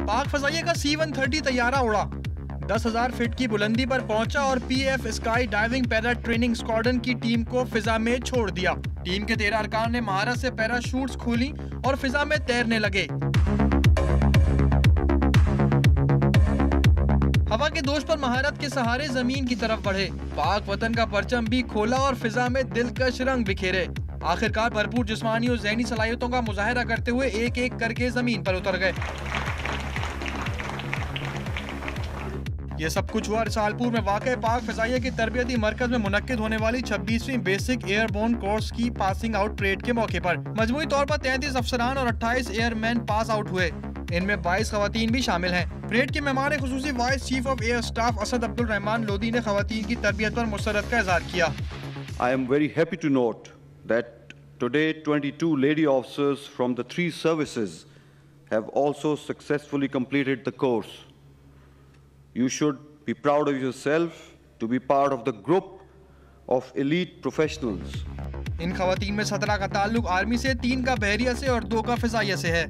पाक फजाइया का C-130 तैयारा उड़ा, 10,000 फीट की बुलंदी पर पहुंचा और PF sky diving para training squadron की टीम को फिजा में छोड़ दिया। टीम के 13 अरकान ने महारत से पैराशूट्स खोली और फिजा में तैरने लगे। हवा के दोष पर महारत के सहारे जमीन की तरफ बढ़े, पाक वतन का परचम भी खोला और फिजा में दिलकश रंग बिखेरे। आखिरकार भरपूर जिस्मानी और ज़हनी सलाहियतों का मुजाहिरा करते हुए एक एक करके जमीन पर उतर गए। ये सब कुछ हुआ रिसालपुर में वाक़े पाक फ़िज़ाइया के तरबियती मरकज में मुनक्किद होने वाली 26वीं बेसिक एयरबोर्न कोर्स की पासिंग आउट परेड के मौके पर। मजमूई तौर पर 33 अफसरान और 28 एयरमैन पास आउट हुए, इनमें 22 खवातीन भी शामिल हैं। परेड के मेहमान खुसूसी vice chief of air staff Asad Abdul Rahman Lodhi ने खवातीन की तरबियत पर मुसरत का इज़हार किया। I am very happy to note that today 22 lady officers from the 3 services have also successfully completed the course. You should be proud of yourself to be part of the group of elite professionals. इन खवातीन में 17 का ताल्लुक army से, 3 का बहरिया से और 2 का फ़िज़ाइया से है।